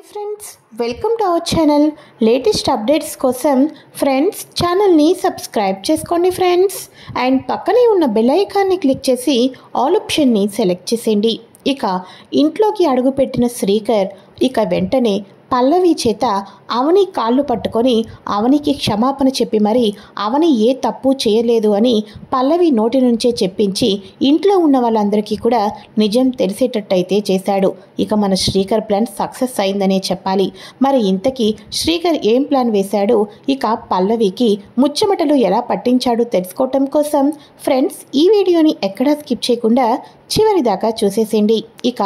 Friends, welcome to our channel. Latest updates కోసం friends ఛానల్ని subscribe చేసుకోండి ఫ్రెండ్స్. అండ్ పక్కనే ఉన్న బెల్ ఐకాన్ని క్లిక్ చేసి ఆల్ ఆప్షన్ని సెలెక్ట్ చేసేయండి. ఇక ఇంట్లోకి అడుగుపెట్టిన శ్రీకర్ ఇక వెంటనే పల్లవి చేత అవని కాళ్ళు పట్టుకొని అవనికి క్షమాపణ చెప్పి మరి అవని ఏ తప్పు చేయలేదు అని పల్లవి నోటి నుంచే చెప్పించి ఇంట్లో ఉన్న వాళ్ళందరికీ కూడా నిజం తెలిసేటట్టయితే చేశాడు. ఇక మన శ్రీకర్ ప్లాన్ సక్సెస్ అయిందనే చెప్పాలి. మరి ఇంతకీ శ్రీకర్ ఏం ప్లాన్ వేశాడు, ఇక పల్లవికి ముచ్చమటలు ఎలా పట్టించాడు తెలుసుకోవటం కోసం ఫ్రెండ్స్ ఈ వీడియోని ఎక్కడా స్కిప్ చేయకుండా చివరి దాకా చూసేసేయండి. ఇక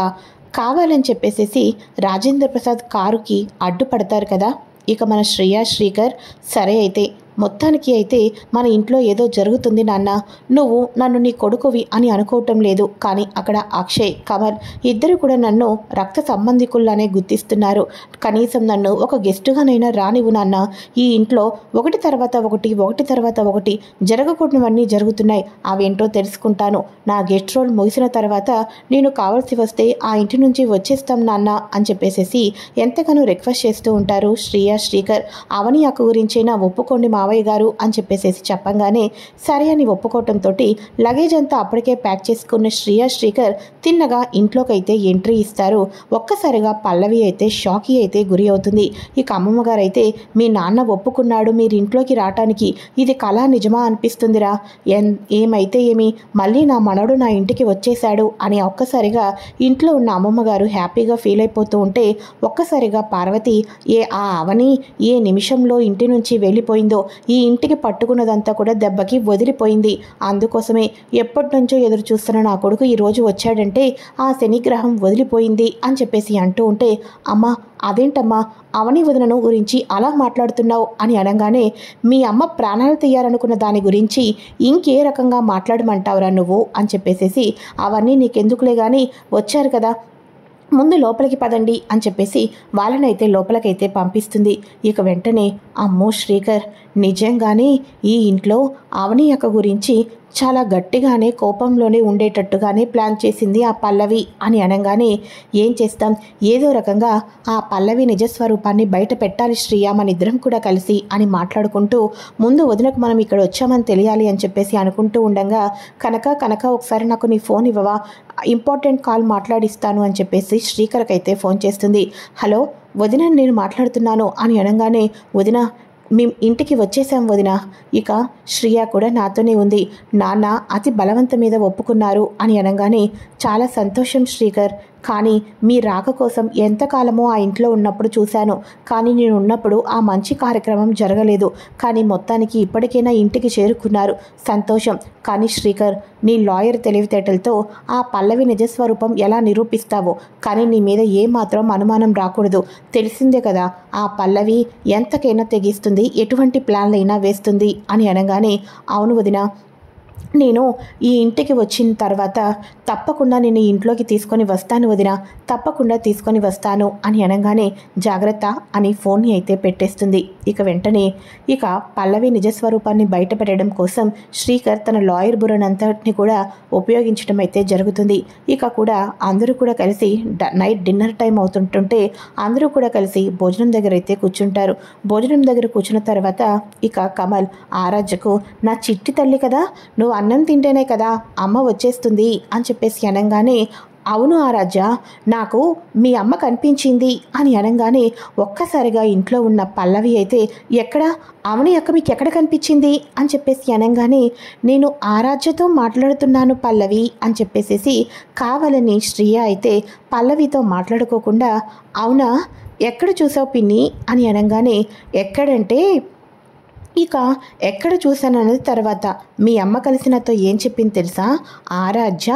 కావాలని చెప్పేసేసి రాజేంద్ర ప్రసాద్ కారుకి అడ్డుపడతారు కదా. ఇక మన శ్రీకర్ సరే అయితే మొత్తానికి అయితే మన ఇంట్లో ఏదో జరుగుతుంది నాన్న, నువ్వు నన్ను నీ కొడుకువి అని అనుకోవటం లేదు, కానీ అక్కడ అక్షయ్ కమల్ ఇద్దరు కూడా నన్ను రక్త సంబంధికుల్లానే గుర్తిస్తున్నారు. కనీసం నన్ను ఒక గెస్టుగానైనా రానివ్వు నాన్న. ఈ ఇంట్లో ఒకటి తర్వాత ఒకటి జరగకూడనివన్నీ జరుగుతున్నాయి, అవేంటో తెలుసుకుంటాను. నా గెస్ట్ రోల్ ముగిసిన తర్వాత నేను కావాల్సి వస్తే ఆ ఇంటి నుంచి వచ్చేస్తాం నాన్న అని చెప్పేసేసి ఎంతగానో రిక్వెస్ట్ చేస్తూ ఉంటారు శ్రీకర్. అవని అక్క గురించైనా ఒప్పుకోండి మావయ్య గారు అని చెప్పేసేసి చెప్పంగానే సరే అని ఒప్పుకోవటంతో లగేజ్ అంతా అప్పటికే ప్యాక్ చేసుకున్న శ్రీకర్ తిన్నగా ఇంట్లోకైతే ఎంట్రీ ఇస్తారు. ఒక్కసారిగా పల్లవి అయితే షాక్కి అయితే గురి అవుతుంది. ఇక అమ్మమ్మగారు అయితే మీ నాన్న ఒప్పుకున్నాడు మీరు ఇంట్లోకి రావటానికి, ఇది కళ నిజమా అనిపిస్తుందిరా, ఏమైతే ఏమి మళ్ళీ నా మనవడు నా ఇంటికి వచ్చేశాడు అని ఒక్కసారిగా ఇంట్లో ఉన్న అమ్మమ్మగారు హ్యాపీగా ఫీల్ అయిపోతూ ఉంటే ఒక్కసారిగా పార్వతి ఆ అవని ఏ నిమిషంలో ఇంటి నుంచి వెళ్ళిపోయిందో, ఈ ఇంటికి పట్టుకున్నదంతా కూడా దెబ్బకి వదిలిపోయింది. అందుకోసమే ఎప్పటి నుంచో ఎదురు చూస్తున్న నా కొడుకు ఈరోజు వచ్చాడంటే ఆ శనిగ్రహం వదిలిపోయింది అని చెప్పేసి అంటూ ఉంటే అమ్మ అదేంటమ్మా అవని వదినను గురించి అలా మాట్లాడుతున్నావు అని అనగానే మీ అమ్మ ప్రాణాలు తీయాలనుకున్న దాని గురించి ఇంకే రకంగా మాట్లాడమంటావురా నువ్వు అని చెప్పేసేసి అవన్నీ నీకెందుకులే కానీ వచ్చారు కదా ముందు లోపలికి పదండి అని చెప్పేసి వాళ్ళనైతే లోపలికైతే పంపిస్తుంది. ఇక వెంటనే అమ్మో శ్రీకర్ నిజంగానే ఈ ఇంట్లో అవని అక్క గురించి చాలా గట్టిగానే కోపంలోనే ఉండేటట్టుగానే ప్లాన్ చేసింది ఆ పల్లవి అని అనగానే ఏం చేస్తాం, ఏదో రకంగా ఆ పల్లవి నిజస్వరూపాన్ని బయట పెట్టాలి శ్రీయ మన ఇద్దరం కూడా కలిసి అని మాట్లాడుకుంటూ ముందు వదినకు మనం ఇక్కడ వచ్చామని తెలియాలి అని చెప్పేసి అనుకుంటూ ఉండగా కనక ఒకసారి నాకు నీ ఫోన్ ఇవ్వవా, ఇంపార్టెంట్ కాల్ మాట్లాడిస్తాను అని చెప్పేసి శ్రీకర్కైతే ఫోన్ చేస్తుంది. హలో వదిన నేను మాట్లాడుతున్నాను అని అనగానే వదిన మేము ఇంటికి వచ్చేసాం వదిన, ఇక శ్రియ కూడా నాతోనే ఉంది, నాన్న అతి బలవంతం మీద ఒప్పుకున్నారు అని అనగానే చాలా సంతోషం శ్రీకర్, కానీ మీ రాక కోసం ఎంతకాలమో ఆ ఇంట్లో ఉన్నప్పుడు చూశాను, కానీ నేను ఉన్నప్పుడు ఆ మంచి కార్యక్రమం జరగలేదు, కానీ మొత్తానికి ఇప్పటికైనా ఇంటికి చేరుకున్నారు సంతోషం. కానీ శ్రీకర్ నీ లాయర్ తెలివితేటలతో ఆ పల్లవి నిజస్వరూపం ఎలా నిరూపిస్తావో, కానీ నీ మీద ఏమాత్రం అనుమానం రాకూడదు, తెలిసిందే కదా ఆ పల్లవి ఎంతకైనా తెగిస్తుంది, ఎటువంటి ప్లాన్లైనా వేస్తుంది అని అనగానే అవును వదిన నేను ఈ ఇంటికి వచ్చిన తర్వాత తప్పకుండా నేను ఇంట్లోకి తీసుకొని వస్తాను వదిన, తప్పకుండా తీసుకొని వస్తాను అని అనగానే జాగ్రత్త అని ఫోన్ని అయితే పెట్టేస్తుంది. ఇక వెంటనే ఇక పల్లవి నిజస్వరూపాన్ని బయట పెట్టడం కోసం శ్రీకర్ తన లాయర్ బుర్రనంతటిని కూడా ఉపయోగించడం అయితే జరుగుతుంది. ఇక కూడా అందరూ కూడా కలిసి నైట్ డిన్నర్ టైం అవుతుంటుంటే అందరూ కూడా కలిసి భోజనం దగ్గర అయితే కూర్చుంటారు. భోజనం దగ్గర కూర్చున్న తర్వాత ఇక కమల్ ఆరాధ్యకు నా చిట్టి తల్లి కదా, నువ్వు అన్నం తింటేనే కదా అమ్మ వచ్చేస్తుంది అని చెప్పేసి అనగానే అవును ఆరాధ్య నాకు మీ అమ్మ కనిపించింది అని అనగానే ఒక్కసారిగా ఇంట్లో ఉన్న పల్లవి అయితే ఎక్కడ అవని అక్క మీకు ఎక్కడ కనిపించింది అని చెప్పేసి అనగానే నేను ఆరాధ్యతో మాట్లాడుతున్నాను పల్లవి అని చెప్పేసేసి కావాలని శ్రీయ అయితే పల్లవితో మాట్లాడుకోకుండా అవునా ఎక్కడ చూసావు పిన్ని అని అనగానే ఎక్కడంటే ఇక ఎక్కడ చూశానన్నది తర్వాత మీ అమ్మ కలిసి నాతో ఏం చెప్పింది తెలుసా, ఆరాధ్య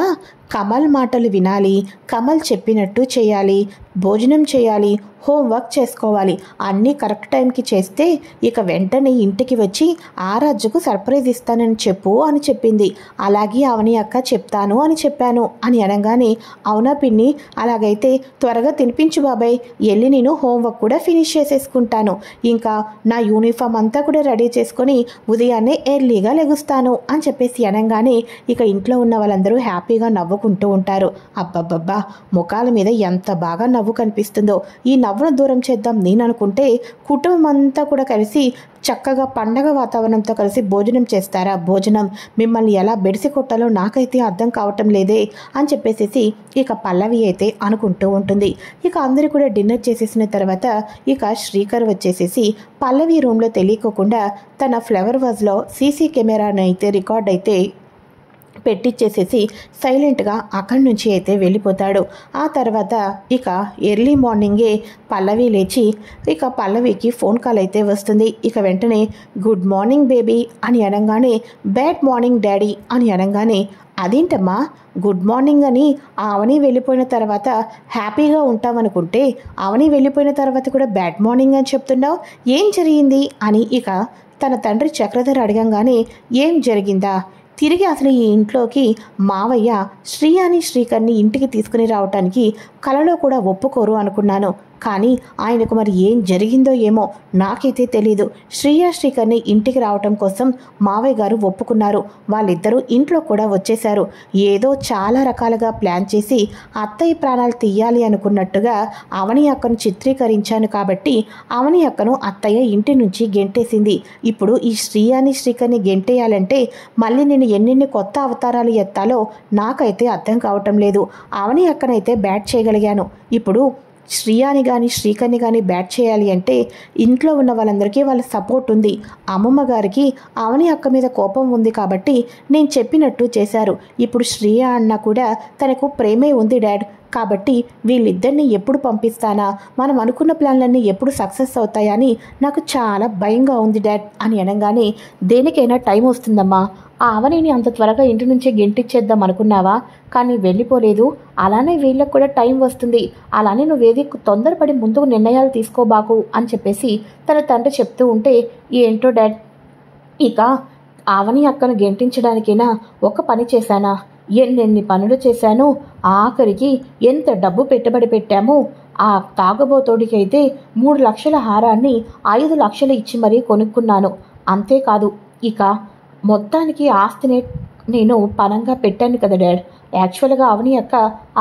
కమల్ మాటలు వినాలి, కమల్ చెప్పినట్టు చేయాలి, భోజనం చేయాలి, హోంవర్క్ చేసుకోవాలి, అన్నీ కరెక్ట్ టైంకి చేస్తే ఇక వెంటనే ఇంటికి వచ్చి ఆరాధ్యకు సర్ప్రైజ్ ఇస్తానని చెప్పు అని చెప్పింది. అలాగే అవని అక్క చెప్తాను అని చెప్పాను అని అనగానే అవునా పిన్ని అలాగైతే త్వరగా తినిపించు బాబాయ్, వెళ్ళి నేను హోంవర్క్ కూడా ఫినిష్ చేసేసుకుంటాను, ఇంకా నా యూనిఫామ్ అంతా కూడా రెడీ చేసుకొని ఉదయాన్నే ఎర్లీగా లెగుస్తాను అని చెప్పేసి అనగానే ఇక ఇంట్లో ఉన్న వాళ్ళందరూ హ్యాపీగా నవ్వు నవ్వుకుంటూ ఉంటారు. అబ్బబ్బబ్బా, ముఖాల మీద ఎంత బాగా నవ్వు కనిపిస్తుందో. ఈ నవ్వును దూరం చేద్దాం నేను అనుకుంటే కుటుంబం అంతా కూడా కలిసి చక్కగా పండగ వాతావరణంతో కలిసి భోజనం చేస్తారా? భోజనం మిమ్మల్ని ఎలా బెడిసి కొట్టాలో నాకైతే అర్థం కావటం లేదే అని చెప్పేసి ఇక పల్లవి అయితే అనుకుంటూ ఉంటుంది. ఇక అందరూ కూడా డిన్నర్ చేసేసిన తర్వాత ఇక శ్రీకర్ వచ్చేసేసి పల్లవి రూమ్లో తెలియకోకుండా తన ఫ్లవర్ వాజ్లో సీసీ కెమెరాను అయితే రికార్డ్ అయితే పెట్టించేసేసి సైలెంట్గా అక్కడి నుంచి అయితే వెళ్ళిపోతాడు. ఆ తర్వాత ఇక ఎర్లీ మార్నింగే పల్లవి లేచి ఇక పల్లవికి ఫోన్ కాల్ అయితే వస్తుంది. ఇక వెంటనే గుడ్ మార్నింగ్ బేబీ అని అనగానే బ్యాడ్ మార్నింగ్ డాడీ అని అనగానే అదేంటమ్మా గుడ్ మార్నింగ్ అని అవని వెళ్ళిపోయిన తర్వాత హ్యాపీగా ఉంటామనుకుంటే అవని వెళ్ళిపోయిన తర్వాత కూడా బ్యాడ్ మార్నింగ్ అని చెప్తున్నావు, ఏం జరిగింది అని ఇక తన తండ్రి చక్రధర్ అడగంగానే ఏం జరిగిందా, తిరిగి అసలు ఈ ఇంట్లోకి మావయ్య శ్రీయాని శ్రీకర్ని ఇంటికి తీసుకుని రావటానికి కలలో కూడా ఒప్పుకోరు అనుకున్నాను. కానీ ఆయనకు మరి ఏం జరిగిందో ఏమో నాకైతే తెలీదు. శ్రీకర్ని ఇంటికి రావటం కోసం మావయ్య గారు ఒప్పుకున్నారు. వాళ్ళిద్దరూ ఇంట్లో కూడా వచ్చేశారు. ఏదో చాలా రకాలుగా ప్లాన్ చేసి అత్తయ్య ప్రాణాలు తీయాలి అనుకున్నట్టుగా అవని అక్కను చిత్రీకరించాను కాబట్టి అవని అక్కను అత్తయ్య ఇంటి నుంచి గెంటేసింది. ఇప్పుడు ఈ శ్రీకర్ని గెంటేయాలంటే మళ్ళీ నేను ఎన్నెన్ని కొత్త అవతారాలు ఎత్తాలో నాకైతే అర్థం కావటం లేదు. అవని అక్కనైతే బ్యాట్ చేయగలిగాను. ఇప్పుడు శ్రీయాని కానీ శ్రీకర్ని కానీ బ్యాట్ చేయాలి అంటే ఇంట్లో ఉన్న వాళ్ళందరికీ వాళ్ళ సపోర్ట్ ఉంది. అమ్మమ్మ గారికి అవని అక్క మీద కోపం ఉంది కాబట్టి నేను చెప్పినట్టు చేశారు. ఇప్పుడు శ్రీయ అన్న కూడా తనకు ప్రేమే ఉంది డాడ్. కాబట్టి వీళ్ళిద్దరిని ఎప్పుడు పంపిస్తానా, మనం అనుకున్న ప్లాన్లన్నీ ఎప్పుడు సక్సెస్ అవుతాయని నాకు చాలా భయంగా ఉంది డాడ్ అని అనగానే దేనికైనా టైం వస్తుందమ్మా. ఆ అవనిని అంత త్వరగా ఇంటి నుంచి గెంటిచ్చేద్దాం అనుకున్నావా, కానీ వెళ్ళిపోలేదు. అలానే వీళ్ళకు కూడా టైం వస్తుంది. అలానే నువ్వేది తొందరపడి ముందుకు నిర్ణయాలు తీసుకోబాకు అని చెప్పేసి తన తండ్రి చెప్తూ ఉంటే ఏంటో డాడ్, ఇక అవని అక్కను గెంటించడానికైనా ఒక పని చేశానా, ఎన్నెన్ని పనులు చేశాను, ఆఖరికి ఎంత డబ్బు పెట్టుబడి పెట్టాము. ఆ తాగబోతోడికి అయితే 3 లక్షల హారాన్ని 5 లక్షలు ఇచ్చి మరీ కొనుక్కున్నాను. అంతేకాదు ఇక మొత్తానికి ఆస్తిని నేను పనంగా పెట్టాను కదా డాడ్. యాక్చువల్గా అవని అక్క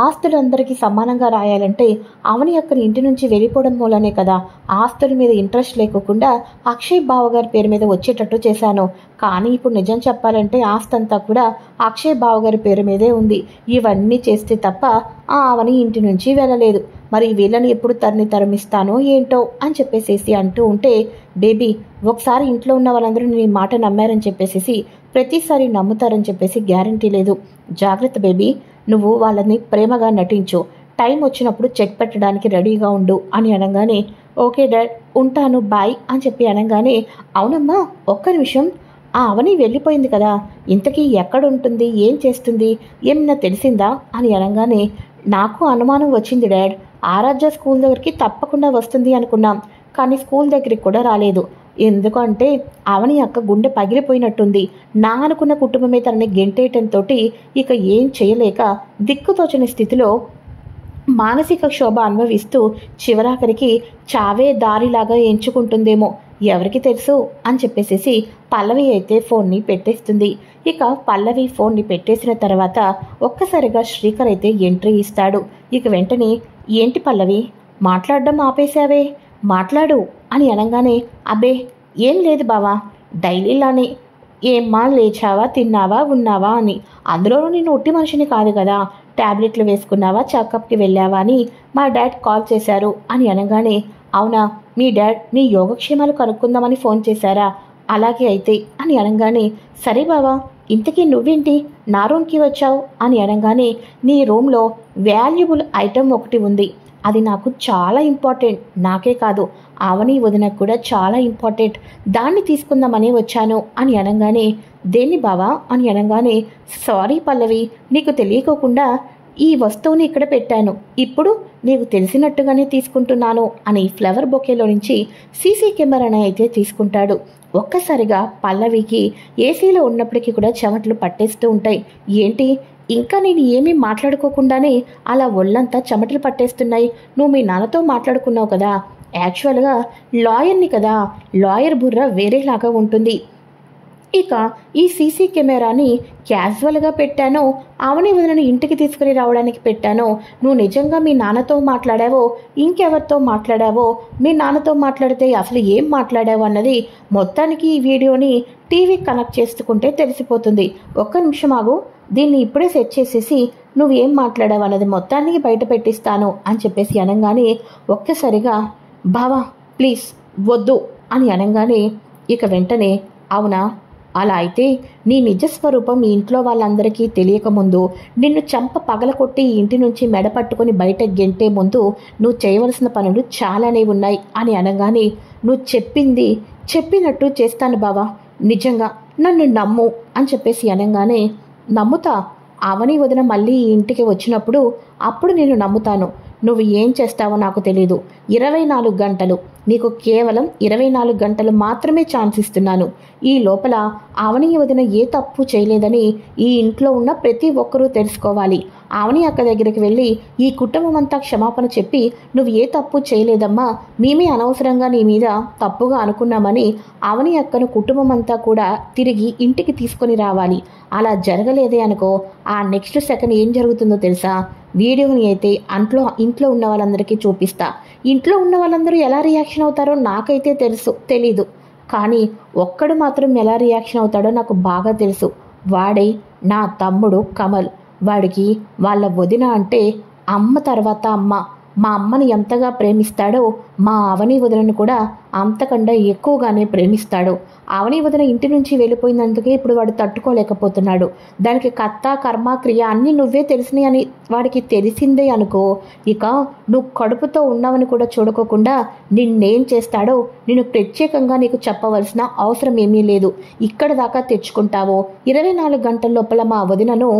ఆస్తులందరికీ సమానంగా రాయాలంటే అవని అక్కని ఇంటి నుంచి వెళ్ళిపోవడం మూలనే కదా ఆస్తుల మీద ఇంట్రెస్ట్ లేకుండా అక్షయ్ బావగారి పేరు మీద వచ్చేటట్టు చేశాను. కానీ ఇప్పుడు నిజం చెప్పాలంటే ఆస్తి అంతా కూడా అక్షయ్ బావగారి పేరు మీదే ఉంది. ఇవన్నీ చేస్తే తప్ప ఆ అవని ఇంటి నుంచి వెళ్ళలేదు. మరి వీళ్ళని ఎప్పుడు తరిమిస్తానో ఏంటో అని చెప్పేసేసి అంటూ ఉంటే బేబీ ఒకసారి ఇంట్లో ఉన్న వాళ్ళందరూ నీ మాట నమ్మారని చెప్పేసి ప్రతిసారి నమ్ముతారని చెప్పేసి గ్యారంటీ లేదు. జాగ్రత్త బేబీ, నువ్వు వాళ్ళని ప్రేమగా నటించు, టైం వచ్చినప్పుడు చెక్ పెట్టడానికి రెడీగా ఉండు అని అనగానే ఓకే డాడ్ ఉంటాను బాయ్ అని చెప్పి అనగానే అవునమ్మా ఒక్క నిమిషం, ఆ అవని వెళ్ళిపోయింది కదా, ఇంతకీ ఎక్కడుంటుంది, ఏం చేస్తుంది, ఏమన్నా తెలిసిందా అని అనగానే నాకు అనుమానం వచ్చింది డాడ్. ఆరాధ్య స్కూల్ దగ్గరికి తప్పకుండా వస్తుంది అనుకున్నాం, కానీ స్కూల్ దగ్గరికి కూడా రాలేదు. ఎందుకంటే అవని అక్క గుండె పగిలిపోయినట్టుంది. నా అనుకున్న కుటుంబమే తనని గెంటేయటంతో ఇక ఏం చేయలేక దిక్కుతోచని స్థితిలో మానసిక క్షోభ అనుభవిస్తూ చివరాఖరికి చావే దారిలాగా ఎంచుకుంటుందేమో, ఎవరికి తెలుసు అని చెప్పేసి పల్లవి అయితే ఫోన్ని పెట్టేస్తుంది. ఇక పల్లవి ఫోన్ని పెట్టేసిన తర్వాత ఒక్కసారిగా శ్రీకర్ అయితే ఎంట్రీ ఇస్తాడు. ఇక వెంటనే ఏంటి పల్లవి మాట్లాడడం ఆపేశావే, మాట్లాడు అని అనగానే అబ్బే ఏం లేదు బావా, డైలీలానే ఏమ్మా లేచావా తిన్నావా ఉన్నావా అని, అందులోనూ నేను ఒట్టి మనిషిని కాదు కదా, ట్యాబ్లెట్లు వేసుకున్నావా చెకప్కి వెళ్ళావా అని మా డాడ్ కాల్ చేశారు అని అనగానే అవునా మీ డాడ్ నీ యోగక్షేమాలు కనుక్కుందామని ఫోన్ చేశారా, అలాగే అయితే అని అనగానే సరే బావా ఇంతకీ నువ్వేంటి నా రూమ్కి వచ్చావు అని అనగానే నీ రూమ్లో వాల్యుబుల్ ఐటెం ఒకటి ఉంది, అది నాకు చాలా ఇంపార్టెంట్, నాకే కాదు అవని వదినకు కూడా చాలా ఇంపార్టెంట్, దాన్ని తీసుకుందామని వచ్చాను అని అనగానే దేన్ని బావా అని అనగానే సారీ పల్లవి నీకు తెలియకోకుండా ఈ వస్తువుని ఇక్కడ పెట్టాను, ఇప్పుడు నీకు తెలిసినట్టుగానే తీసుకుంటున్నాను అని ఫ్లవర్ బొకేలో నుంచి సీసీ కెమెరాను అయితే తీసుకుంటాడు. ఒక్కసారిగా పల్లవికి ఏసీలో ఉన్నప్పటికీ కూడా చెమటలు పట్టేస్తూ ఉంటాయి. ఏంటి ఇంకా నేను ఏమీ మాట్లాడుకోకుండానే అలా ఒళ్ళంతా చెమటలు పట్టేస్తున్నాయి, నువ్వు మీ నాన్నతో మాట్లాడుకున్నావు కదా, యాక్చువల్గా లాయర్ని కదా, లాయర్ బుర్ర వేరేలాగా ఉంటుంది, ఇక ఈ సీసీ కెమెరాని క్యాజువల్గా పెట్టానో, అవని వదినని ఇంటికి తీసుకుని రావడానికి పెట్టానో, నువ్వు నిజంగా మీ నాన్నతో మాట్లాడావో, ఇంకెవరితో మాట్లాడావో, మీ నాన్నతో మాట్లాడితే అసలు ఏం మాట్లాడావో అన్నది మొత్తానికి ఈ వీడియోని టీవీకి కనెక్ట్ చేసుకుంటే తెలిసిపోతుంది. ఒక్క నిమిషం ఆగు, దీన్ని ఇప్పుడే సెట్ చేసేసి నువ్వేం మాట్లాడావు అన్నది మొత్తానికి బయట పెట్టిస్తాను అని చెప్పేసి అనగానే ఒక్కసారిగా బావా ప్లీజ్ వద్దు అని అనగానే ఇక వెంటనే అవునా, అలా అయితే నీ నిజస్వరూపం ఈ ఇంట్లో వాళ్ళందరికీ తెలియకముందు, నిన్ను చంప పగలకొట్టి ఈ ఇంటి నుంచి మెడ పట్టుకొని బయట గెంటే ముందు నువ్వు చేయవలసిన పనులు చాలానే ఉన్నాయి అని అనగానే నువ్వు చెప్పినట్టు చేస్తాను బావా, నిజంగా నన్ను నమ్ము అని చెప్పేసి అనగానే నమ్ముతా, అవని వదిన మళ్ళీ ఈ ఇంటికి వచ్చినప్పుడు అప్పుడు నేను నమ్ముతాను. నువ్వు ఏం చేస్తావో నాకు తెలీదు. 24 గంటలు, నీకు కేవలం 24 గంటలు మాత్రమే ఛాన్స్ ఇస్తున్నాను. ఈ లోపల అవని వదిన ఏ తప్పు చేయలేదని ఈ ఇంట్లో ఉన్న ప్రతి ఒక్కరూ తెలుసుకోవాలి. అవని అక్క దగ్గరికి వెళ్ళి ఈ కుటుంబం అంతా క్షమాపణ చెప్పి నువ్వు ఏ తప్పు చేయలేదమ్మా, మేమే అనవసరంగా నీ మీద తప్పుగా అనుకున్నామని అవని అక్కను కుటుంబం అంతా కూడా తిరిగి ఇంటికి తీసుకొని రావాలి. అలా జరగలేదే అనుకో, ఆ నెక్స్ట్ సెకండ్ ఏం జరుగుతుందో తెలుసా? వీడియోని అయితే ఇంట్లో ఉన్న వాళ్ళందరికీ చూపిస్తా. ఇంట్లో ఉన్న వాళ్ళందరూ ఎలా రియాక్షన్ అవుతారో నాకైతే తెలీదు, కానీ ఒక్కడు మాత్రం ఎలా రియాక్షన్ అవుతాడో నాకు బాగా తెలుసు. వాడే నా తమ్ముడు కమల్. వాడికి వాళ్ళ వదిన అంటే అమ్మ తర్వాత అమ్మ. మా అమ్మని ఎంతగా ప్రేమిస్తాడో మా అవని వదినను కూడా అంతకన్నా ఎక్కువగానే ప్రేమిస్తాడు. అవని వదిన ఇంటి నుంచి వెళ్ళిపోయినందుకే ఇప్పుడు వాడు తట్టుకోలేకపోతున్నాడు. దానికి కర్త కర్మ క్రియ అన్నీ నువ్వే తెలిసినాయి అని వాడికి తెలిసిందే అనుకో, ఇక నువ్వు కడుపుతో ఉన్నావని కూడా చూడకోకుండా నిన్నేం చేస్తాడో నేను ప్రత్యేకంగా నీకు చెప్పవలసిన అవసరం ఏమీ లేదు. ఇక్కడ దాకా తెచ్చుకుంటావో 24 గంటల లోపల మా వదినను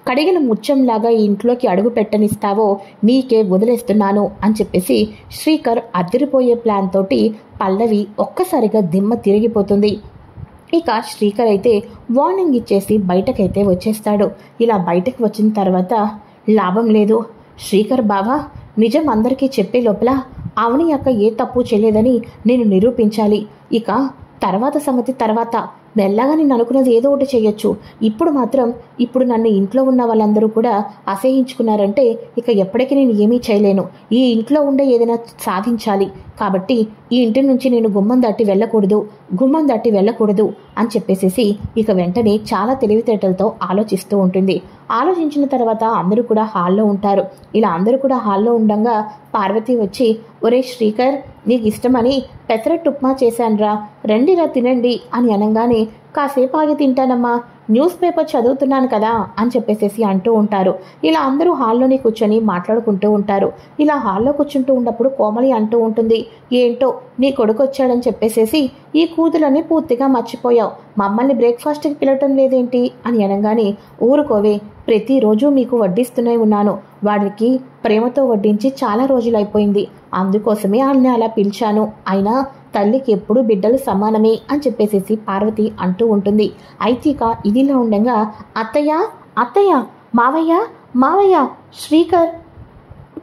కడిగిన ముత్యంలాగా ఈ ఇంట్లోకి అడుగు పెట్టనిస్తావో నీకే వదిలేస్తున్నాను అని చెప్పేసి శ్రీకర్ అదిరిపోయే ప్లాన్ తోటి పల్లవి ఒక్కసారిగా దిమ్మ తిరిగిపోతుంది. ఇక శ్రీకర్ అయితే వార్నింగ్ ఇచ్చేసి బయటకైతే వచ్చేస్తాడు. ఇలా బయటకు వచ్చిన తర్వాత లాభం లేదు, శ్రీకర్ బావా నిజం అందరికీ చెప్పే లోపల అవని అక్క ఏ తప్పు చేయలేదని నేను నిరూపించాలి. ఇక తర్వాత సంగతి తర్వాత, మెల్లగా నేను అనుకున్నది ఏదో ఒకటి చేయొచ్చు. ఇప్పుడు నన్ను ఇంట్లో ఉన్న వాళ్ళందరూ కూడా అసహించుకున్నారంటే ఇక ఎప్పటికీ నేను ఏమీ చేయలేను. ఈ ఇంట్లో ఉండే ఏదైనా సాధించాలి. కాబట్టి ఈ ఇంటి నుంచి నేను గుమ్మం దాటి వెళ్ళకూడదు అని చెప్పేసేసి ఇక వెంటనే చాలా తెలివితేటలతో ఆలోచిస్తూ ఉంటుంది. ఆలోచించిన తర్వాత అందరూ కూడా హాల్లో ఉంటారు. ఇలా అందరూ కూడా హాల్లో ఉండగా పార్వతి వచ్చి ఒరే శ్రీకర్ నీకు ఇష్టమని పెసరట్టు ఉప్మా చేశానురా, రండిరా తినండి అని అనగానే కాసేపు ఆగి తింటానమ్మా, న్యూస్ పేపర్ చదువుతున్నాను కదా అని చెప్పేసేసి అంటూ ఉంటారు. ఇలా అందరూ హాల్లోనే కూర్చొని మాట్లాడుకుంటూ ఉంటారు. ఇలా హాల్లో కూర్చుంటూ ఉన్నప్పుడు కోమలి అంటూ ఉంటుంది, ఏంటో నీ కొడుకు వచ్చాడని చెప్పేసేసి ఈ కూతులని పూర్తిగా మర్చిపోయావు, మమ్మల్ని బ్రేక్ఫాస్ట్కి పిలవటం లేదేంటి అని అనగానే ఊరుకోవే, ప్రతిరోజు మీకు వడ్డిస్తూనే ఉన్నాను. వాడికి ప్రేమతో వడ్డించి చాలా రోజులైపోయింది, అందుకోసమే వాళ్ళని అలా పిలిచాను. అయినా తల్లికి ఎప్పుడు బిడ్డలు సమానమే అని చెప్పేసేసి పార్వతి అంటూ ఉంటుంది. అయితే ఇక ఇదిలా ఉండగా అత్తయ్య మావయ్య శ్రీకర్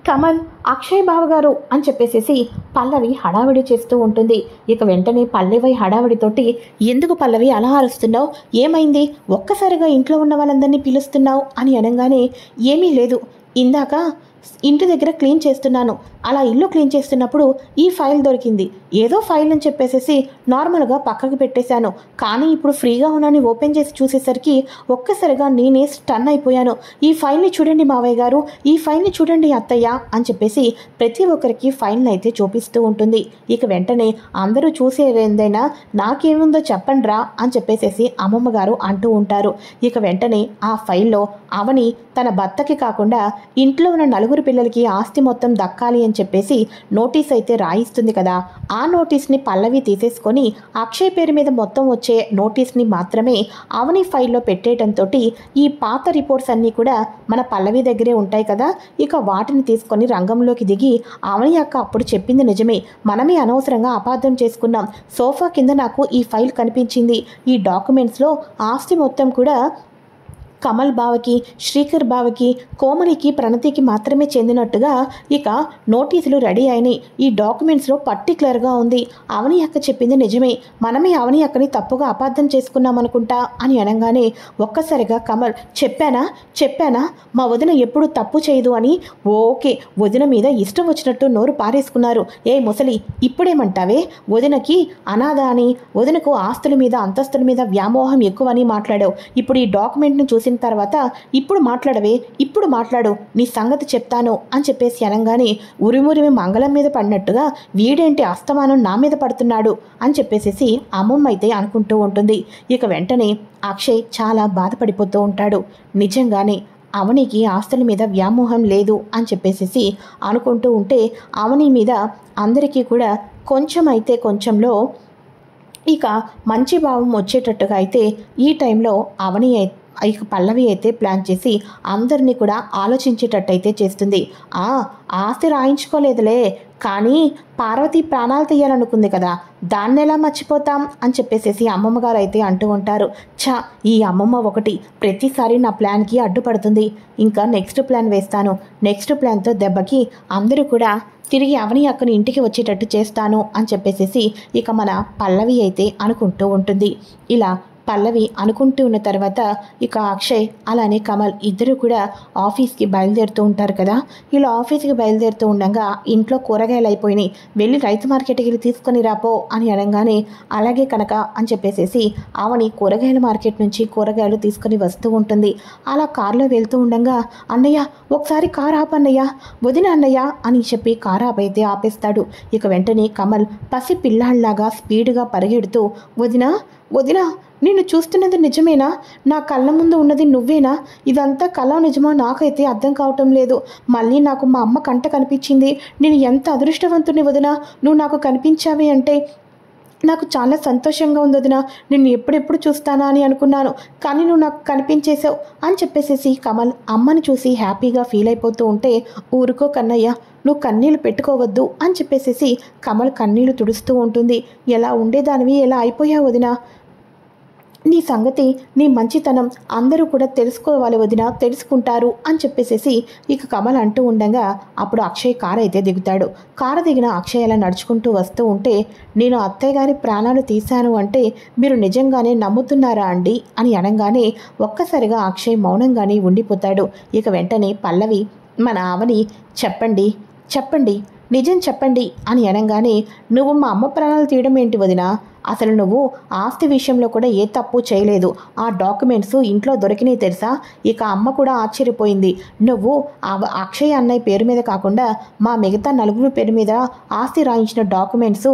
కమల్ అక్షయ్ బావగారు అని చెప్పేసేసి పల్లవి హడావిడి చేస్తూ ఉంటుంది. ఇక వెంటనే పల్లవి హడావిడితోటి ఎందుకు పల్లవి అలా అరుస్తున్నావు, ఏమైంది, ఒక్కసారిగా ఇంట్లో ఉన్న వాళ్ళందరినీ పిలుస్తున్నావు అని అనగానే ఏమీ లేదు, ఇందాక ఇంటి దగ్గర క్లీన్ చేస్తున్నాను, అలా ఇల్లు క్లీన్ చేస్తున్నప్పుడు ఈ ఫైల్ దొరికింది, ఏదో ఫైల్ అని చెప్పేసేసి నార్మల్గా పక్కకి పెట్టేశాను. కానీ ఇప్పుడు ఫ్రీగా ఉన్నాను ఓపెన్ చేసి చూసేసరికి ఒక్కసారిగా నేనే స్టన్ అయిపోయాను. ఈ ఫైల్ని చూడండి మావయ్య గారు, ఈ ఫైల్ని చూడండి అత్తయ్య అని చెప్పేసి ప్రతి ఒక్కరికి ఫైల్ని అయితే చూపిస్తూ ఉంటుంది. ఇక వెంటనే అందరూ చూసేదేందైనా నాకేముందో చెప్పండిరా అని చెప్పేసేసి అమ్మమ్మ గారు అంటూ ఉంటారు. ఇక వెంటనే ఆ ఫైల్లో అవని తన భర్తకి కాకుండా ఇంట్లో ఉన్న 4 పిల్లలకి ఆస్తి మొత్తం దక్కాలి అని చెప్పేసి నోటీస్ అయితే రాయిస్తుంది కదా, ఆ నోటీస్ని పల్లవి తీసేసుకొని అక్షయ్ పేరు మీద మొత్తం వచ్చే నోటీస్ని మాత్రమే అవని ఫైల్లో పెట్టేయడంతో ఈ పాత రిపోర్ట్స్ అన్నీ కూడా మన పల్లవి దగ్గరే ఉంటాయి కదా, ఇక వాటిని తీసుకొని రంగంలోకి దిగి అవని అక్క అప్పుడు చెప్పింది నిజమే, మనమే అనవసరంగా అపార్థం చేసుకున్నాం, సోఫా కింద నాకు ఈ ఫైల్ కనిపించింది, ఈ డాక్యుమెంట్స్లో ఆస్తి మొత్తం కూడా కమల్ బావకి, శ్రీకర్ బావకి, కోమలికి, ప్రణతికి మాత్రమే చెందినట్టుగా ఇక నోటీసులు రెడీ అయినాయి. ఈ డాక్యుమెంట్స్లో పర్టికులర్గా ఉంది, అవని అక్క చెప్పింది నిజమే, మనమే అవని అక్కని తప్పుగా అపార్థం చేసుకున్నామనుకుంటా అని అనగానే ఒక్కసారిగా కమల్ చెప్పానా మా వదిన ఎప్పుడు తప్పు చేయదు అని ఓకే వదిన మీద ఇష్టం వచ్చినట్టు నోరు పారేసుకున్నారు. ఏ ముసలి ఇప్పుడేమంటావే? వదినకి అనాథ అని, వదినకు ఆస్తుల మీద అంతస్తుల మీద వ్యామోహం ఎక్కువని మాట్లాడావు. ఇప్పుడు ఈ డాక్యుమెంట్ను చూసిన తర్వాత ఇప్పుడు మాట్లాడు, నీ సంగతి చెప్తాను అని చెప్పేసి అనగానే ఉరిమురిమి మంగళం మీద పడినట్టుగా వీడేంటి అస్తమానం నా మీద పడుతున్నాడు అని చెప్పేసి అమ్మమ్మ అయితే అనుకుంటూ ఉంటుంది. ఇక వెంటనే అక్షయ్ చాలా బాధపడిపోతూ ఉంటాడు. నిజంగానే అవనికి ఆస్తుల మీద వ్యామోహం లేదు అని చెప్పేసి అనుకుంటూ ఉంటే అవని మీద అందరికీ కూడా కొంచెంలో ఇక మంచి భావం వచ్చేటట్టుగా అయితే ఈ టైంలో అవని ఇక పల్లవి అయితే ప్లాన్ చేసి అందరినీ కూడా ఆలోచించేటట్టయితే చేస్తుంది. ఆస్తి రాయించుకోలేదులే, కానీ పార్వతి ప్రాణాలు తీయాలనుకుంది కదా, దాన్ని ఎలా మర్చిపోతాం అని చెప్పేసి అమ్మమ్మగారు అయితే అంటూ ఉంటారు. ఈ అమ్మమ్మ ఒకటి ప్రతిసారి నా ప్లాన్కి అడ్డుపడుతుంది. ఇంకా నెక్స్ట్ ప్లాన్ వేస్తాను, నెక్స్ట్ ప్లాన్తో దెబ్బకి అందరూ కూడా తిరిగి అవని అక్కని ఇంటికి వచ్చేటట్టు చేస్తాను అని చెప్పేసి ఇక మన పల్లవి అయితే అనుకుంటూ ఉంటుంది. ఇలా పల్లవి అనుకుంటూ ఉన్న తర్వాత ఇక అక్షయ్ అలానే కమల్ ఇద్దరు కూడా ఆఫీస్కి బయలుదేరుతూ ఉంటారు కదా. ఇలా ఆఫీస్కి బయలుదేరుతూ ఉండగా ఇంట్లో కూరగాయలు అయిపోయినాయి, వెళ్ళి రైతు మార్కెట్కి వెళ్ళి తీసుకొని రాపో అని అనగానే అలాగే కనుక అని చెప్పేసి అవని కూరగాయల మార్కెట్ నుంచి కూరగాయలు తీసుకొని వస్తూ ఉంటుంది. అలా కారులో వెళ్తూ ఉండగా అన్నయ్య ఒకసారి కారు ఆపన్నయ్య, వదిన అన్నయ్య అని చెప్పి కారు ఆపేస్తాడు. ఇక వెంటనే కమల్ పసి పిల్లాళ్లాగా స్పీడ్గా పరిగెడుతూ వదిన నిన్ను చూస్తున్నది నిజమేనా? నా కళ్ళ ముందు ఉన్నది నువ్వేనా? ఇదంతా కళ నిజమో నాకైతే అర్థం కావటం లేదు. మళ్ళీ నాకు మా అమ్మ కంట కనిపించింది. నేను ఎంత అదృష్టవంతుని వదిన, నువ్వు నాకు కనిపించావి అంటే నాకు చాలా సంతోషంగా ఉంది వదిన. నిన్ను ఎప్పుడెప్పుడు చూస్తానా అని అనుకున్నాను, కానీ నువ్వు నాకు కనిపించేశావు అని చెప్పేసి కమల్ అమ్మని చూసి హ్యాపీగా ఫీల్ అయిపోతూ ఉంటే ఊరుకో కన్నయ్య, నువ్వు కన్నీళ్ళు పెట్టుకోవద్దు అని చెప్పేసి కమల్ కన్నీళ్లు తుడుస్తూ ఉంటుంది. ఎలా ఉండేదానివి ఎలా అయిపోయావు వదిన, నీ సంగతి, నీ మంచితనం అందరూ కూడా తెలుసుకోవాలి వదిన, తెలుసుకుంటారు అని చెప్పేసి ఇక కమల్ అంటూ ఉండగా అప్పుడు అక్షయ్ కారు అయితే దిగుతాడు. కారు దిగిన అక్షయ్ అలా నడుచుకుంటూ వస్తూ ఉంటే నేను అత్తయ్య గారి ప్రాణాలు తీశాను అంటే మీరు నిజంగానే నమ్ముతున్నారా అండి అని అనగానే ఒక్కసారిగా అక్షయ్ మౌనంగానే ఉండిపోతాడు. ఇక వెంటనే పల్లవి మన అవని చెప్పండి నిజం చెప్పండి అని అనగానే నువ్వు మా అమ్మ ప్రాణాలు తీయడం ఏంటి వదినా, అసలు నువ్వు ఆస్తి విషయంలో కూడా ఏ తప్పు చేయలేదు. ఆ డాక్యుమెంట్స్ ఇంట్లో దొరికినాయి తెలుసా? ఇక అమ్మ కూడా ఆశ్చర్యపోయింది. నువ్వు అక్షయ్ అన్నయ్య పేరు మీద కాకుండా మా మిగతా నలుగురు పేరు మీద ఆస్తి రాయించిన డాక్యుమెంట్స్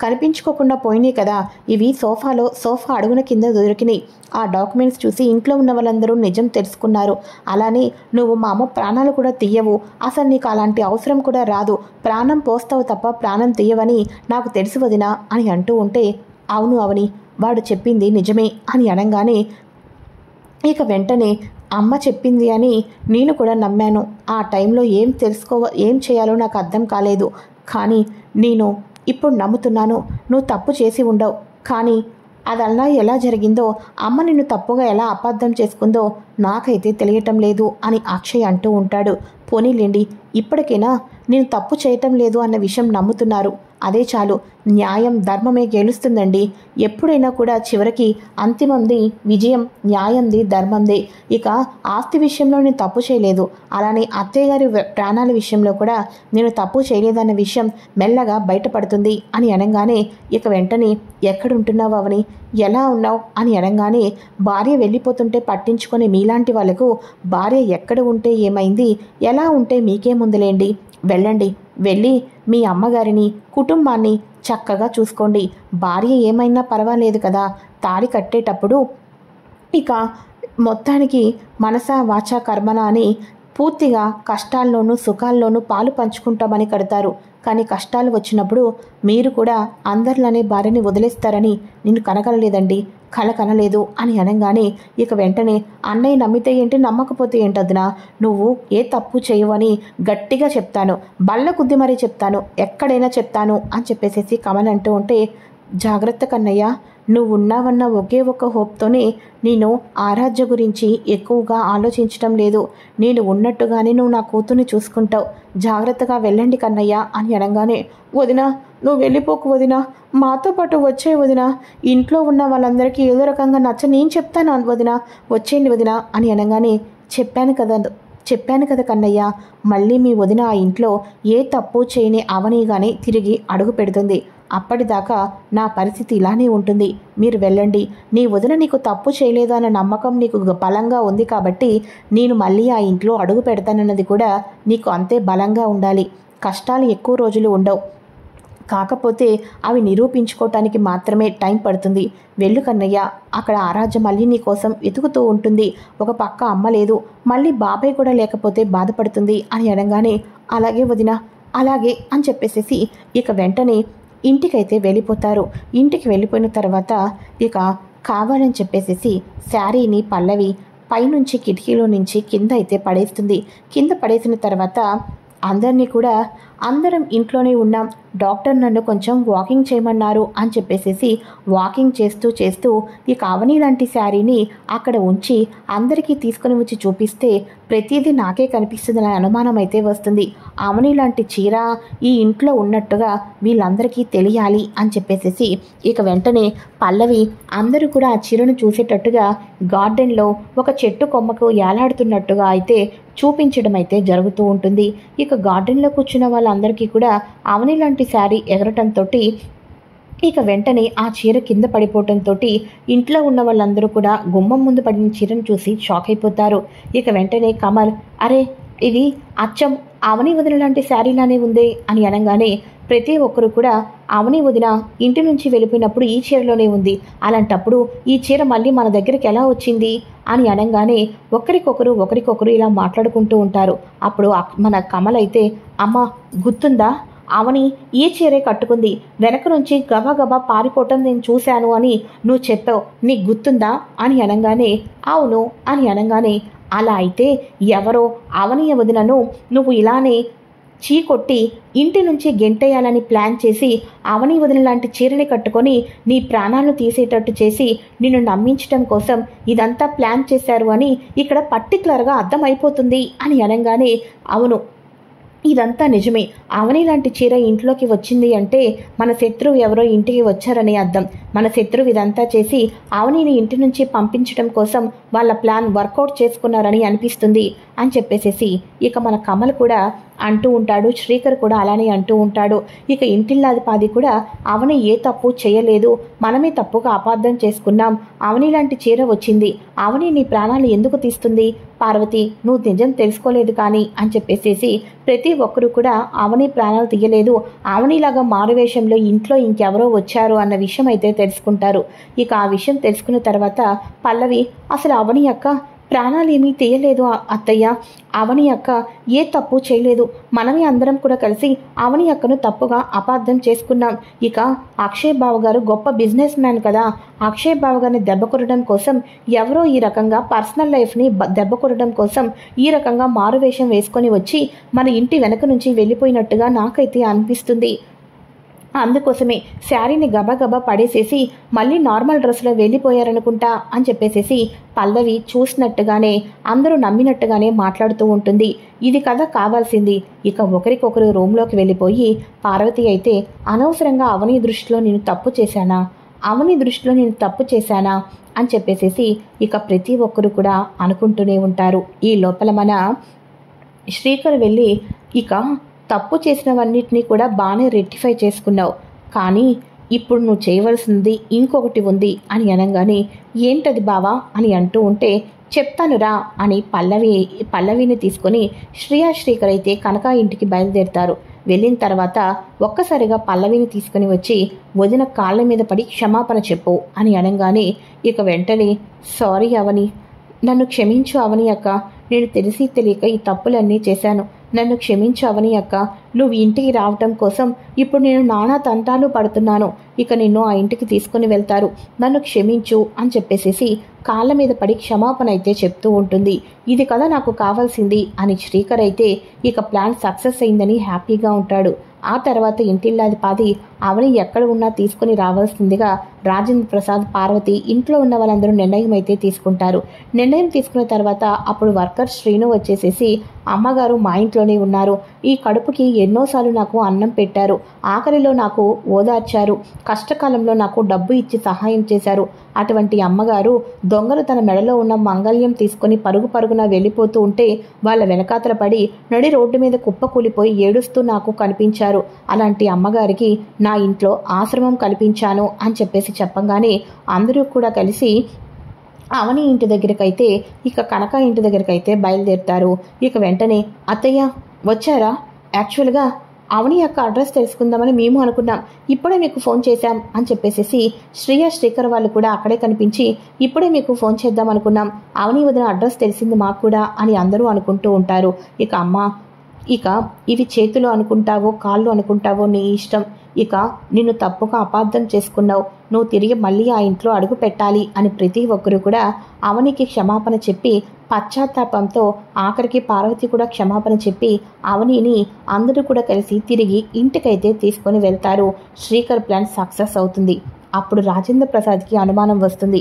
కనిపించుకోకుండా పోయినాయి కదా, ఇవి సోఫా అడుగున కింద దొరికినాయి. ఆ డాక్యుమెంట్స్ చూసి ఇంట్లో ఉన్న వాళ్ళందరూ నిజం తెలుసుకున్నారు. అలానే నువ్వు మా అమ్మ ప్రాణాలు కూడా తీయవు, అసలు నీకు అలాంటి అవసరం కూడా రాదు, ప్రాణం పోస్తావు తప్ప ప్రాణం తీయవని నాకు తెలుసు వదినా అని అంటూ ఉంటే అవును అవని, వాడు చెప్పింది నిజమే అని అనగానే ఇక వెంటనే అమ్మ చెప్పింది అని నేను కూడా నమ్మాను. ఆ టైంలో ఏం చేయాలో నాకు అర్థం కాలేదు, కానీ నేను ఇప్పుడు నమ్ముతున్నాను నువ్వు తప్పు చేసి ఉండవు. కానీ అదల్లా ఎలా జరిగిందో, అమ్మ నిన్ను తప్పుగా ఎలా అపార్థం చేసుకుందో నాకైతే తెలియటం లేదు అని అక్షయ్ అంటూ ఉంటాడు. పోనీలేండి, ఇప్పటికైనా నేను తప్పు చేయటం లేదు అన్న విషయం నమ్ముతున్నారు, అదే చాలు. న్యాయం ధర్మమే గెలుస్తుందండి. ఎప్పుడైనా కూడా చివరికి అంతిమంది విజయం న్యాయంది, ధర్మంది. ఇక ఆస్తి విషయంలో నేను తప్పు చేయలేదు, అలానే అత్తయ్య గారి ప్రాణాల విషయంలో కూడా నేను తప్పు చేయలేదన్న విషయం మెల్లగా బయటపడుతుంది అని అనగానే ఇక వెంటనే ఎక్కడుంటున్నావు అవని, ఎలా ఉన్నావు అని అనగానే భార్య వెళ్ళిపోతుంటే పట్టించుకొని మీలాంటి వాళ్ళకు భార్య ఎక్కడ ఉంటే ఏమైంది, ఎలా ఉంటే మీకేముందులేండి, వెళ్ళి మీ అమ్మగారిని కుటుంబాన్ని చక్కగా చూసుకోండి. భార్య ఏమైనా పర్వాలేదు కదా, తాళి కట్టేటప్పుడు ఇక మొత్తానికి మనసా వాచా కర్మన అని పూర్తిగా కష్టాల్లోనూ సుఖాల్లోనూ పాలు పంచుకుంటామని కడతారు. కానీ కష్టాలు వచ్చినప్పుడు మీరు కూడా అందరిలోనే భార్యని వదిలేస్తారని నేను కనగలలేదండి, కనలేదు అని అనగానే ఇక వెంటనే అన్నయ్య నమ్మితే ఏంటి, నమ్మకపోతే ఏంటొద్దునా, నువ్వు ఏ తప్పు చేయవని గట్టిగా చెప్తాను, బల్ల కుద్ది మరీ చెప్తాను, ఎక్కడైనా చెప్తాను అని చెప్పేసి కమల్ అంటూ ఉంటే జాగ్రత్త కన్నయ్య, నువ్వు ఉన్నావన్న ఒకే ఒక హోప్తోనే నేను ఆరాధ్య గురించి ఎక్కువగా ఆలోచించటం లేదు. నేను ఉన్నట్టుగానే నువ్వు నా కూతుర్ని చూసుకుంటావు. జాగ్రత్తగా వెళ్ళండి కన్నయ్య అని అనగానే, వదినా నువ్వు వెళ్ళిపోకు వదినా, మాతో పాటు వచ్చే వదినా, ఇంట్లో ఉన్న వాళ్ళందరికీ ఏదో రకంగా నేను చెప్తాను వదినా, వచ్చేయండి వదినా అని అనగానే, చెప్పాను కదా కన్నయ్య, మళ్ళీ మీ వదిన ఆ ఇంట్లో ఏ తప్పు చేయని అవనీగానే తిరిగి అడుగు పెడుతుంది. అప్పటిదాకా నా పరిస్థితి ఇలానే ఉంటుంది. మీరు వెళ్ళండి. నీ వదిన నీకు తప్పు చేయలేదు అన్న నమ్మకం నీకు బలంగా ఉంది కాబట్టి నేను మళ్ళీ ఆ ఇంట్లో అడుగు పెడతానన్నది కూడా నీకు అంతే బలంగా ఉండాలి. కష్టాలు ఎక్కువ రోజులు ఉండవు, కాకపోతే అవి నిరూపించుకోవటానికి మాత్రమే టైం పడుతుంది. వెళ్ళు కన్నయ్య, అక్కడ ఆరాధ్య మళ్ళీ నీ కోసం వెతుకుతూ ఉంటుంది. ఒక పక్క అమ్మ లేదు, మళ్ళీ బాబాయ్ కూడా లేకపోతే బాధపడుతుంది అని అనగానే, అలాగే వదిన, అలాగే అని చెప్పేసేసి ఇక వెంటనే ఇంటికైతే వెళ్ళిపోతారు. ఇంటికి వెళ్ళిపోయిన తర్వాత ఇక కావాలని చెప్పేసేసి శారీని పల్లవి పైనుంచి కిటికీలో నుంచి కింద అయితే పడేస్తుంది. కింద పడేసిన తర్వాత అందరం ఇంట్లోనే ఉన్నాం, డాక్టర్ నన్ను కొంచెం వాకింగ్ చేయమన్నారు అని చెప్పేసేసి వాకింగ్ చేస్తూ ఇక అవని లాంటి శారీని అక్కడ ఉంచి అందరికీ తీసుకుని వచ్చి చూపిస్తే ప్రతిదీ నాకే కనిపిస్తుందనే అనుమానం అయితే వస్తుంది. అవని లాంటి చీర ఈ ఇంట్లో ఉన్నట్టుగా వీళ్ళందరికీ తెలియాలి అని చెప్పేసేసి ఇక వెంటనే పల్లవి అందరూ కూడా ఆ చీరను చూసేటట్టుగా గార్డెన్లో ఒక చెట్టు కొమ్మకు ఏలాడుతున్నట్టుగా అయితే చూపించడం అయితే జరుగుతూ ఉంటుంది. ఇక గార్డెన్లో కూర్చున్న వాళ్ళందరికీ కూడా అవని లాంటి శారీ ఎగరటంతో ఇక వెంటనే ఆ చీర కింద పడిపోవటంతో ఇంట్లో ఉన్న వాళ్ళందరూ కూడా గుమ్మం ముందు పడిన చీరను చూసి షాక్ అయిపోతారు. ఇక వెంటనే కమల్, అరే ఇది అచ్చం అవని వదిన లాంటి శారీలానే ఉందే అని అనగానే ప్రతి ఒక్కరు కూడా అవని వదిన ఇంటి నుంచి వెళ్ళిపోయినప్పుడు ఈ చీరలోనే ఉంది, అలాంటప్పుడు ఈ చీర మళ్ళీ మన దగ్గరికి ఎలా వచ్చింది అని అనగానే ఒకరికొకరు ఇలా మాట్లాడుకుంటూ ఉంటారు. అప్పుడు మన కమల్ అయితే, అమ్మ గుర్తుందా, అవని ఈ చీరే కట్టుకుంది, వెనక నుంచి గబగబా పారిపోవటం నేను చూశాను అని నువ్వు చెప్పావు, నీకు గుర్తుందా అని అనగానే, అవును అని అనగానే, అలా అయితే ఎవరో అవని వదినను నువ్వు ఇలానే చీకొట్టి ఇంటి నుంచి గెంటేయాలని ప్లాన్ చేసి అవని వదిన లాంటి చీరని కట్టుకొని నీ ప్రాణాలను తీసేటట్టు చేసి నిన్ను నమ్మించడం కోసం ఇదంతా ప్లాన్ చేశారు అని ఇక్కడ పర్టికులర్గా అర్థమైపోతుంది అని అనగానే, అవును ఇదంతా నిజమే, అవని లాంటి చీర ఇంట్లోకి వచ్చింది అంటే మన శత్రువు ఎవరో ఇంటికి వచ్చారని అర్థం. మన శత్రువు ఇదంతా చేసి అవనిని ఇంటి నుంచి పంపించడం కోసం వాళ్ళ ప్లాన్ వర్కౌట్ చేసుకున్నారని అనిపిస్తుంది అని చెప్పేసేసి ఇక మన కమల్ కూడా అంటూ ఉంటాడు. శ్రీకర్ కూడా అలానే అంటూ ఉంటాడు. ఇక ఇంటిల్లాదిపాది కూడా అవని ఏ తప్పు చేయలేదు, మనమే తప్పుగా అపార్థం చేసుకున్నాం, అవని లాంటి చీర వచ్చింది, అవని నీ ప్రాణాలు ఎందుకు తీస్తుంది, పార్వతి నువ్వు నిజం తెలుసుకోలేదు కానీ అని చెప్పేసేసి ప్రతి ఒక్కరు కూడా అవని ప్రాణాలు తీయలేదు, అవనిలాగా మారువేషంలో ఇంట్లో ఇంకెవరో వచ్చారు అన్న విషయం అయితే తెలుసుకుంటారు. ఇక ఆ విషయం తెలుసుకున్న తర్వాత పల్లవి, అసలు అవని అక్క ప్రాణాలు ఏమీ తీయలేదు అత్తయ్య, అవని అక్క ఏ తప్పు చేయలేదు, మనమే అందరం కూడా కలిసి అవని అక్కను తప్పుగా అపార్థం చేసుకున్నాం. ఇక అక్షయ్ బావ గారు గొప్ప బిజినెస్ మ్యాన్ కదా, అక్షయ్ బావ గారిని దెబ్బ కొట్టడం కోసం ఎవరో ఈ రకంగా పర్సనల్ లైఫ్ని దెబ్బ కొట్టడం కోసం ఈ రకంగా మారువేషం వేసుకొని వచ్చి మన ఇంటి వెనక నుంచి వెళ్ళిపోయినట్టుగా నాకైతే అనిపిస్తుంది. అందుకోసమే శారీని గబగబా పడేసేసి మళ్ళీ నార్మల్ డ్రెస్లో వెళ్ళిపోయారనుకుంటా అని చెప్పేసేసి పల్లవి చూసినట్టుగానే అందరూ నమ్మినట్టుగానే మాట్లాడుతూ ఉంటుంది. ఇది కదా కావాల్సింది. ఇక ఒకరికొకరు రూమ్లోకి వెళ్ళిపోయి పార్వతి అయితే, అనవసరంగా అవని దృష్టిలో నేను తప్పు చేశానా అని చెప్పేసేసి ఇక ప్రతి ఒక్కరు కూడా అనుకుంటూనే ఉంటారు. ఈ లోపల మన శ్రీకర్ వెళ్ళి, ఇక తప్పు చేసినవన్నిటినీ కూడా బాగానే రెక్టిఫై చేసుకున్నావు, కానీ ఇప్పుడు నువ్వు చేయవలసింది ఇంకొకటి ఉంది అని అనగానే, ఏంటది బావా అని అంటూ ఉంటే, చెప్తానురా అని పల్లవిని తీసుకొని శ్రీకర్ అయితే కనక ఇంటికి బయలుదేరుతారు. వెళ్ళిన తర్వాత ఒక్కసారిగా పల్లవిని తీసుకుని వచ్చి వదిన కాళ్ళ మీద పడి క్షమాపణ చెప్పు అని అనగానే ఇక వెంటనే, సారీ అవని, నన్ను క్షమించు అవని అక్క, నేను తెలిసి తెలియక ఈ తప్పులన్నీ చేశాను, నన్ను క్షమించు అవని అక్క, నువ్వు ఇంటికి రావటం కోసం ఇప్పుడు నేను నానా తంటాలు పడుతున్నాను, ఇక నిన్ను ఆ ఇంటికి తీసుకుని వెళ్తారు, నన్ను క్షమించు అని చెప్పేసేసి కాళ్ళ మీద పడి క్షమాపణ అయితే చెప్తూ ఉంటుంది. ఇది కదా నాకు కావాల్సింది అని శ్రీకర్ అయితే ఇక ప్లాన్ సక్సెస్ అయిందని హ్యాపీగా ఉంటాడు. ఆ తర్వాత ఇంటిల్లాదిపాది అవని ఎక్కడ ఉన్నా తీసుకుని రావాల్సిందిగా రాజేంద్ర ప్రసాద్, పార్వతి, ఇంట్లో ఉన్న వాళ్ళందరూ నిర్ణయం అయితే తీసుకుంటారు. నిర్ణయం తీసుకున్న తర్వాత అప్పుడు వర్కర్ శ్రీను వచ్చేసేసి, అమ్మగారు మా ఇంట్లోనే ఉన్నారు, ఈ కడుపుకి ఎన్నోసార్లు నాకు అన్నం పెట్టారు, ఆఖరిలో నాకు ఓదార్చారు, కష్టకాలంలో నాకు డబ్బు ఇచ్చి సహాయం చేశారు. అటువంటి అమ్మగారు దొంగలు తన మెడలో ఉన్న మంగళ్యం తీసుకొని పరుగు పరుగున వెళ్ళిపోతూ ఉంటే వాళ్ళ వెనకాతల పడి నడి రోడ్డు మీద కుప్పకూలిపోయి ఏడుస్తూ నాకు కనిపించారు. అలాంటి అమ్మగారికి నా ఇంట్లో ఆశ్రమం కల్పించాను అని చెప్పేసి చెప్పంగానే అందరూ కూడా కలిసి అవని ఇంటి దగ్గరకైతే, ఇక కనక ఇంటి దగ్గరకైతే బయలుదేరుతారు. ఇక వెంటనే, అత్తయ్య వచ్చారా? యాక్చువల్గా అవని యొక్క అడ్రస్ తెలుసుకుందామని మేము అనుకున్నాం, ఇప్పుడే మీకు ఫోన్ చేశాం అని చెప్పేసి శ్రీయ, శ్రీకర్ వాళ్ళు కూడా అక్కడే కనిపించి, ఇప్పుడే మీకు ఫోన్ చేద్దాం అనుకున్నాం, అవని వదిన అడ్రస్ తెలిసింది మాకు కూడా అని అందరూ అనుకుంటూ ఉంటారు. ఇక అమ్మ, ఇక ఇవి చేతులు అనుకుంటావో కాళ్ళు అనుకుంటావో నీ ఇష్టం, ఇక నిన్ను తప్పుగా అపార్థం చేసుకున్నావు, నువ్వు తిరిగి మళ్ళీ ఆ ఇంట్లో అడుగు పెట్టాలి అని ప్రతి ఒక్కరు కూడా అవనికి క్షమాపణ చెప్పి పశ్చాత్తాపంతో ఆఖరికి పార్వతి కూడా క్షమాపణ చెప్పి అవనిని అందరూ కూడా కలిసి తిరిగి ఇంటికైతే తీసుకొని వెళ్తారు. శ్రీకర్ ప్లాన్ సక్సెస్ అవుతుంది. అప్పుడు రాజేంద్ర ప్రసాద్కి అనుమానం వస్తుంది.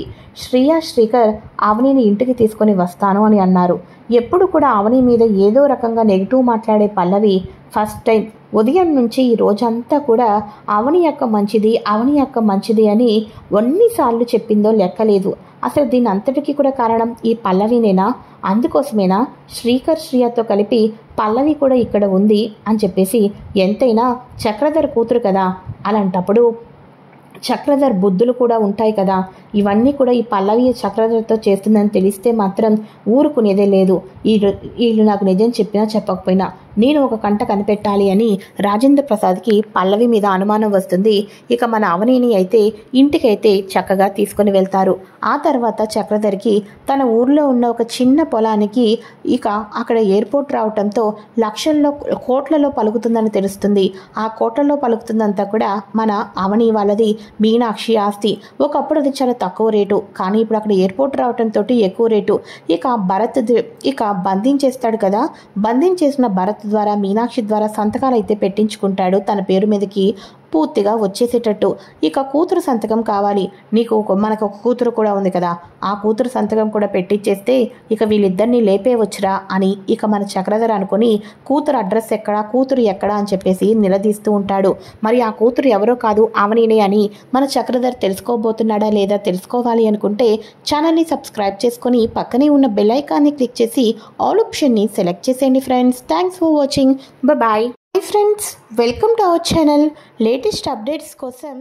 శ్రీకర్ అవనిని ఇంటికి తీసుకొని వస్తాను అని అన్నారు. ఎప్పుడు కూడా అవని మీద ఏదో రకంగా నెగిటివ్ మాట్లాడే పల్లవి ఫస్ట్ టైం ఉదయం నుంచి ఈ రోజంతా కూడా అవని యొక్క మంచిది అని ఎన్నిసార్లు చెప్పిందో లెక్కలేదు. అసలు దీని అంతటికీ కూడా కారణం ఈ పల్లవినేనా? అందుకోసమేనా శ్రీకర్, శ్రియతో కలిపి పల్లవి కూడా ఇక్కడ ఉంది అని చెప్పేసి, ఎంతైనా చక్రధర్ కూతురు కదా, అలాంటప్పుడు చక్రధర్ బుద్ధులు కూడా ఉంటాయి కదా, ఇవన్నీ కూడా ఈ పల్లవి చక్రధర్తో చేస్తుందని తెలిస్తే మాత్రం ఊరుకునేదే లేదు. వీళ్ళు నాకు నిజం చెప్పినా చెప్పకపోయినా నేను ఒక కంట కనిపెట్టాలి అని రాజేంద్ర ప్రసాద్కి పల్లవి మీద అనుమానం వస్తుంది. ఇక మన అవనిని అయితే ఇంటికైతే చక్కగా తీసుకొని వెళ్తారు. ఆ తర్వాత చక్రధర్కి తన ఊర్లో ఉన్న ఒక చిన్న పొలానికి ఇక అక్కడ ఎయిర్పోర్ట్ రావడంతో లక్షల్లో కోట్లలో పలుకుతుందని తెలుస్తుంది. ఆ కోట్లలో పలుకుతుందంతా కూడా మన అవని వాళ్ళది మీనాక్షి ఆస్తి. ఒకప్పుడు అది చాలా తక్కువ రేటు, కానీ ఇప్పుడు అక్కడ ఎయిర్పోర్ట్ రావడంతో ఎక్కువ రేటు. ఇక భరత్ బంధించేస్తాడు కదా, బంధించేసిన భరత్ ద్వారా మీనాక్షి ద్వారా సంతకాలు అయితే పెట్టించుకుంటాడు తన పేరు మీదకి పూర్తిగా వచ్చేసేటట్టు. ఇక కూతురు సంతకం కావాలి, మనకు ఒక కూతురు కూడా ఉంది కదా, ఆ కూతురు సంతకం కూడా పెట్టించేస్తే ఇక వీళ్ళిద్దరినీ లేపేవచ్చురా అని ఇక మన చక్రధర్ అనుకుని కూతురు అడ్రస్ ఎక్కడా, కూతురు ఎక్కడా అని చెప్పేసి నిలదీస్తూ ఉంటాడు. మరి ఆ కూతురు ఎవరో కాదు అవనినే అని మన చక్రధర్ తెలుసుకోబోతున్నాడా లేదా తెలుసుకోవాలి అనుకుంటే ఛానల్ని సబ్స్క్రైబ్ చేసుకొని పక్కనే ఉన్న బెల్ ఐకాన్ని క్లిక్ చేసి ఆల్ ఆప్షన్ని సెలెక్ట్ చేసేయండి friends. Thanks for watching. Bye. Hi friends, welcome to our channel. Latest updates కోసం